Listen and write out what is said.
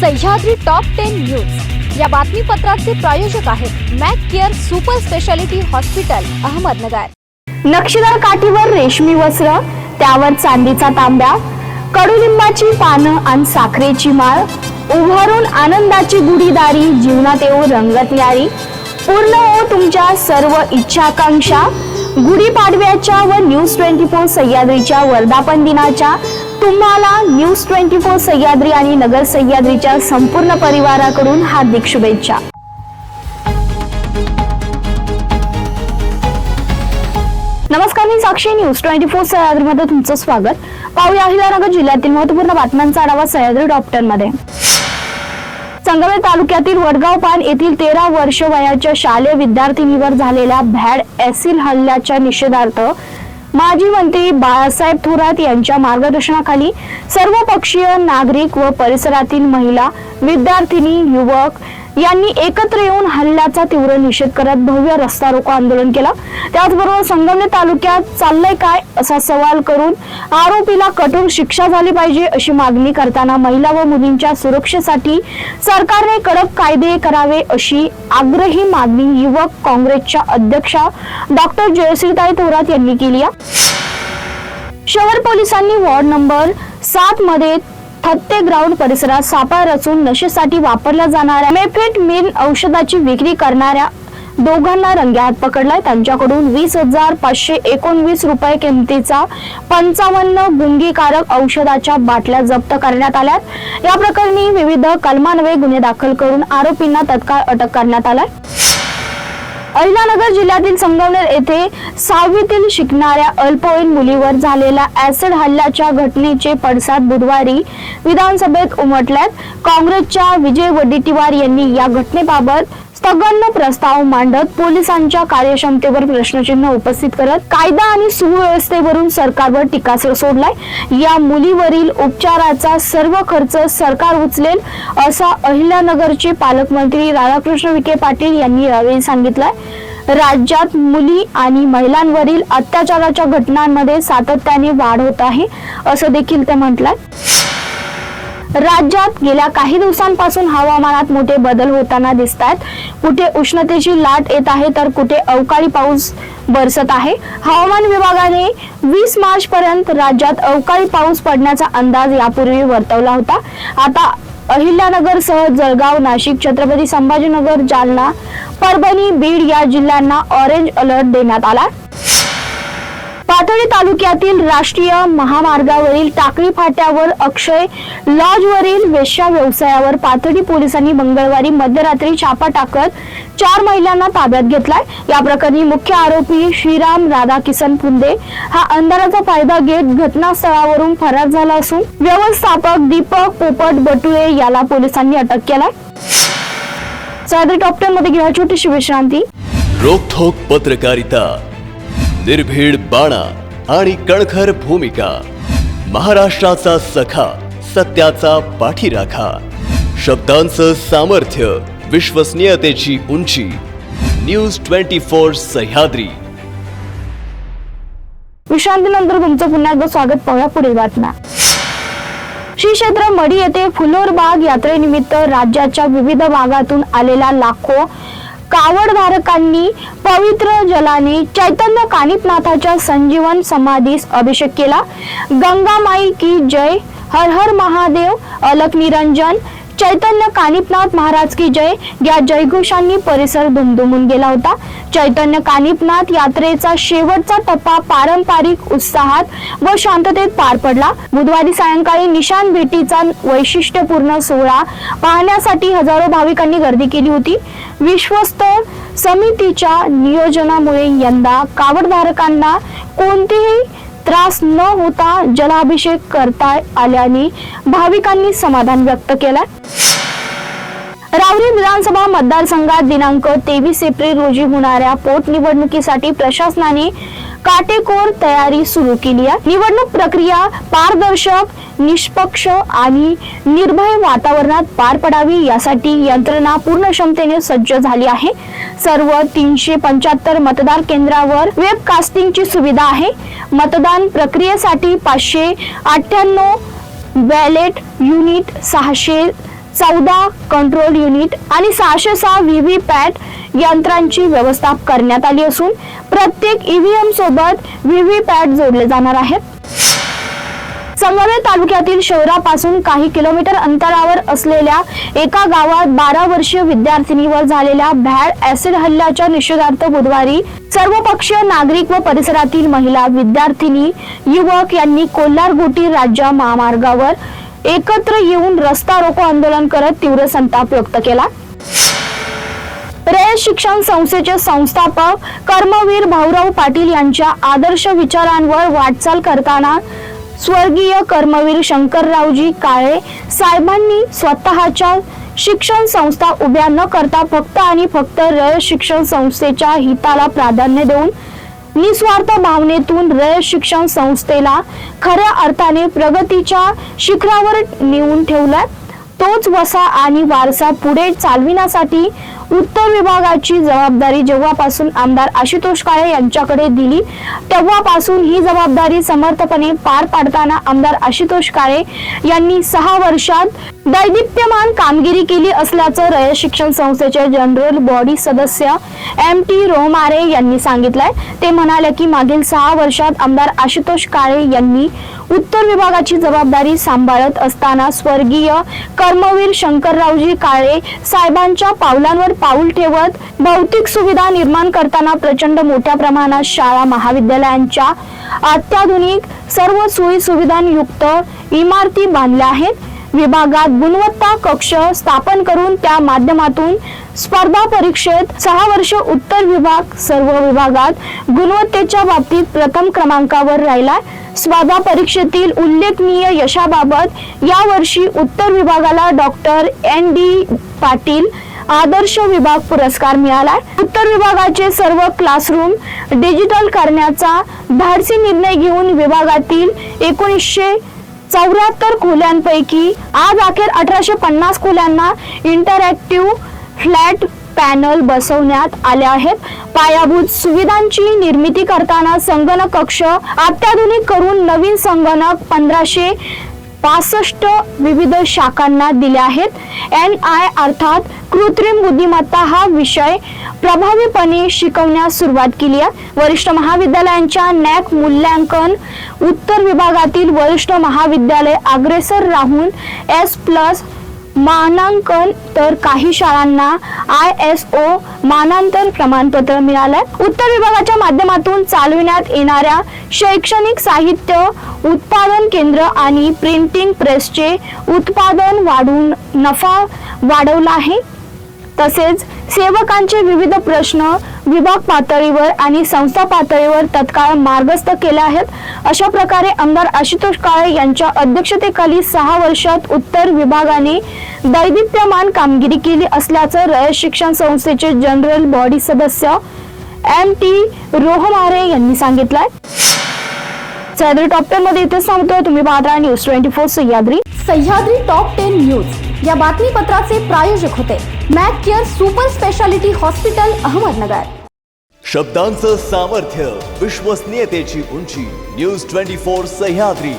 Sahyadri top 10 news या बातमीपत्राचे प्रायोजक आहेत Mac Care super speciality hospital Ahmednagar. नक्षीदार काठीवर रेशमी वस्त्र, त्यावर चांदीचा तांब्या, कडुलिंबाची पानं आणि साखरेची माळ, उभारून आनंदाची गुढीदारी, जीवनात येऊ रंगत न्यारी, पूर्ण हो तुमच्या सर्व इच्छाकांक्षा। गुढीपाडव्याच्या व न्यूज 24 सह्याद्रीच्या वर्धापन दिनाच्या तुम्हाला न्यूज 24 सह्याद्री आणि नगर सह्याद्रीच्या संपूर्ण परिवाराकडून हार्दिक शुभेच्छा। नमस्कार, मी साक्षी, न्यूज 24 सह्याद्रीमध्ये तुमचं स्वागत। पाहूया अहिल्यानगर जिल्ह्यातील महत्त्वपूर्ण बातम्यांचा आढावा सह्याद्री टॉप 10 मध्ये। संगमेश्वर तालुक्यातील वडगावपान येथील 13 वर्ष वयाच्या शालेय विद्यार्थिनीवर झालेल्या भ्याड ऍसिड हल्ल्याच्या निषेधार्थ माजी मंत्री बाळासाहेब थोरात यांच्या मार्गदर्शनाखाली सर्वपक्षीय नागरिक व परिसरातील महिला, विद्यार्थिनी, युवक यांनी एकत्र येऊन हल्ल्याचा तीव्र निषेध करत भव्य रस्ता रोको आंदोलन केलं। त्याचबरोबर संगमेश्वर तालुक्यात चाललंय काय असा सवाल करून आरोपीला कठोर शिक्षा झाली पाहिजे अशी मागणी करताना महिला व मुलींच्या सुरक्षेसाठी सरकारने कडक कायदे करावे अशी आग्रही मागणी युवक काँग्रेसच्या अध्यक्षा डॉक्टर जयश्रीताई थोरात यांनी केली आहे। शहर पोलिसांनी वॉर्ड नंबर 7 मध्ये थत्ते ग्राउंड परिसरात सापळा रचून नशेसाठी वापरल्या जाणाऱ्या मेफेटमिन औषधाची विक्री करणाऱ्या दोघांना रंगेहात पकडलाय। त्यांच्याकडून 20,519 रुपये किमतीचा 55 गुंगीकारक औषधाच्या बाटल्या जप्त करण्यात आल्यात। या प्रकरणी विविध कलमान्वये गुन्हे दाखल करून आरोपींना तत्काळ अटक करण्यात आलाय। अहिल्यानगर जिल्ह्यातील संगमनेर येथे 6वीतील शिकणाऱ्या अल्पवयीन मुलीवर झालेल्या ऍसिड हल्ल्याच्या घटनेचे पडसाद बुधवारी विधानसभेत उमटल्यात। काँग्रेसच्या विजय वडेट्टीवार यांनी या घटनेबाबत स्थगन प्रस्ताव मांडत पोलिसांच्या कार्यक्षमतेवर प्रश्नचिन्ह उपस्थित करत कायदा आणि सुव्यवस्थेवरून सरकारवर टीकास्त्र सोडलाय। या मुलीवरील उपचाराचा सर्व खर्च सरकार उचलेल असा अहिल्यानगरचे पालकमंत्री राधाकृष्ण विखे पाटील यांनी यावेळी सांगितलंय। राज्यात मुली आणि महिलांवरील अत्याचाराच्या घटनांमध्ये सातत्याने वाढ होत आहे असं देखील ते म्हटलंय। राज्यात गेल्या काही दिवसांपासून हवामानात मोठे बदल होताना दिसतात। कुठे उष्णतेची लाट येत आहे तर कुठे अवकाळी पाऊस बरसत आहे। हवामान विभागाने 20 मार्च पर्यंत राज्यात अवकाळी पाऊस पडण्याचा अंदाज यापूर्वी वर्तवला होता। आता अहिल्यानगरसह जळगाव, नाशिक, छत्रपती संभाजीनगर, जालना, परभणी, बीड या जिल्ह्यांना ऑरेंज अलर्ट देण्यात आला। पाथर्डी तालुक्यातील राष्ट्रीय महामार्गावरील टाकळी फाट्यावर अक्षय लॉजवरील वेश्या व्यवसायावर पाथर्डी पोलिसांनी मंगळवारी मध्यरात्री छापा टाकत 4 महिलांना ताब्यात घेतलाय। या प्रकरणी मुख्य आरोपी श्रीराम राधाकिसन फुंदे हा अंधाराचा फायदा घेत घटनास्थळावरून फरार झाला असून व्यवस्थापक दीपक पोपट बटुळे याला पोलिसांनी अटक केलाय। सह्याद्री टॉप 10 मध्ये घ्या छोटीशी विश्रांती। रोखोक पत्रकारिता, निर्भीड बाणा आणि कणखर भूमिका, महाराष्ट्राचा सखा, सत्याचा पाठीराखा, शब्दांचं सामर्थ्य, विश्वसनीयतेची उंची, न्यूज 24 सह्याद्री। विश्रांतीनंतर तुमचं पुन्हा एकदा स्वागत। पाहूया पुढील बातम्या। श्री क्षेत्र मढी येथे फुलोरबाग यात्रेनिमित्त राज्याच्या विविध भागातून आलेल्या लाखो कावडधारकांनी पवित्र जलाने चैतन्य कानिपनाथाच्या संजीवन समाधीस अभिषेक केला। गंगामाई की जय, हर हर महादेव, अलक निरंजन, चैतन्य कानिपनाथ महाराज की जय या जयघोषांनी परिसर दुमदुमून गेला होता। चैतन्य कानिपनाथ यात्रेचा शेवटचा टप्पा पारंपरिक उत्साहात व शांततेत पार पडला। बुधवारी सायंकाळी निशाण भेटीचा वैशिष्ट्यपूर्ण सोहळा पाहण्यासाठी हजारो भाविकांनी गर्दी केली होती। विश्वस्त समितीच्या नियोजनामुळे यंदा कावडधारकांना कोणतेही त्रास न होता जलाभिषेक करता आल्याने भाविकांनी समाधान व्यक्त केलं। रावरी विधानसभा मतदारसंघात दिनांक 23 एप्रिल रोजी होणाऱ्या पोटनिवडणुकीसाठी प्रशासनाने काटेकोर तयारी सुरू केली आहे। निवडणूक प्रक्रिया पारदर्शक, निष्पक्ष आणि निर्भय वातावरणात पार पडावी यासाठी यंत्रणा पूर्ण क्षमतेने सज्ज झाली आहे। सर्व 375 मतदार केंद्रावर वेबकास्टिंगची सुविधा आहे। मतदान प्रक्रियेसाठी 598 बॅलेट युनिट, 14 कंट्रोल युनिट आणि 606 व्हीव्हीपॅट यंत्रांची व्यवस्था करण्यात आली असून प्रत्येक ईव्हीएम सोबत व्हीव्हीपॅट जोडले जाणार आहेत. संगमेश्वर तालुक्यातील शहरापासून काही किलोमीटर अंतरावर असलेल्या एका गावात 12 वर्षीय विद्यार्थिनीवर झालेल्या भ्याड ऍसिड हल्ल्याच्या निषेधार्थ बुधवारी सर्वपक्षीय नागरिक व परिसरातील महिला, विद्यार्थिनी, युवक यांनी कोल्हार-गोटी राज्य महामार्गावर एकत्र येऊन रस्ता रोको आंदोलन करत तीव्र संताप व्यक्त केला. रयत शिक्षण संस्थेचे संस्थापक कर्मवीर भाऊराव पाटील यांच्या आदर्श विचारांवर वाटचाल करताना स्वर्गीय कर्मवीर शंकररावजी काळे साहेबांनी स्वतःच्या शिक्षण संस्था उभ्या न करता फक्त आणि फक्त रयत शिक्षण संस्थेच्या हिताला प्राधान्य देऊन निस्वार्थ भावनेतून रयत शिक्षण संस्थेला खऱ्या अर्थाने प्रगतीच्या शिखरावर नेऊन ठेवला. तोच वसा आणि वारसा पुढे चालविण्यासाठी उत्तर विभागाची जबाबदारी जेव्हापासून आमदार आशुतोष काळे यांच्याकडे दिली तेव्हापासून ही जबाबदारी समर्थपणे पार पाडताना आमदार आशुतोष काळे यांनी 6 वर्षात दैदिप्यमान कामगिरी केली असल्याचं रयत शिक्षण संस्थेचे जनरल बॉडी सदस्य MT रोहमारे यांनी सांगितलंय. ते म्हणाले की मागील 6 वर्षात आमदार आशुतोष काळे यांनी उत्तर विभागाची जबाबदारी सांभाळत असताना स्वर्गीय कर्मवीर शंकररावजी काळे साहेबांच्या पावलांवर पाऊल ठेवत भौतिक सुविधा निर्माण करताना प्रचंड मोठ्या प्रमाणात शाळा, महाविद्यालयांच्या अत्याधुनिक सर्व सोयी सुविधांयुक्त इमारती बांधल्या आहेत. विभागात गुणवत्ता कक्ष स्थापन करून त्या माध्यमातून स्पर्धा परीक्षेत 6 वर्ष उत्तर विभाग सर्व विभागात गुणवत्तेच्या बाबतीत प्रथम क्रमांकावर राहिला. स्पर्धा परीक्षेतील उल्लेखनीय यशाबाबत यावर्षी उत्तर विभागाला डॉक्टर ND पाटील आदर्श विभाग पुरस्कार मिळाला. उत्तर विभागाचे सर्व क्लासरूम डिजिटल करण्याचा धाडसी निर्णय घेऊन विभागातील 1974 खोल्यांपैकी आज अखेर 1850 खोल्यांना इंटरॅक्टिव्ह फ्लॅट पॅनल बसवण्यात आले आहेत. पायाभूत सुविधांची निर्मिती करताना संगणक कक्ष अत्याधुनिक करून नवीन संगणक 1565 विविध शाखांना दिले आहेत. NI अर्थात कृत्रिम बुद्धिमत्ता हा विषय प्रभावीपणे शिकवण्यास सुरुवात केली आहे. वरिष्ठ महाविद्यालयांच्या NAC मूल्यांकन उत्तर विभागातील वरिष्ठ महाविद्यालय अग्रेसर राहून S+ मानांकन तर काही शाळांना ISO मानांकन प्रमाणपत्र मिळाले. उत्तर विभागाच्या माध्यमातून चालविण्यात येणाऱ्या शैक्षणिक साहित्य उत्पादन केंद्र आणि प्रिंटिंग प्रेसचे उत्पादन वाढवून नफा वाढवला आहे. तसेच सेवकांचे विविध प्रश्न विभाग पातळीवर आणि संस्था पातळीवर तत्काळ मार्गस्थ केले आहेत. अशा प्रकारे आमदार आशुतोष काळे यांच्या अध्यक्षतेखाली 6 वर्षात उत्तर विभागाने दैदिप्यमान कामगिरी केली असल्याचं रयत शिक्षण संस्थेचे जनरल बॉडी सदस्य MT रोहमारे यांनी सांगितलंय. सह्याद्री टॉप 10 मध्ये इथे सांगतोय. तुम्ही पाहत राहा news 24 Sahyadri. Sahyadri top 10 news या बातमीपत्राचे प्रायोजक होते Mac Care super speciality hospital Ahmednagar. शब्दांचं सामर्थ्य, विश्वसनीयतेची उंची. न्यूज 24 सह्याद्री.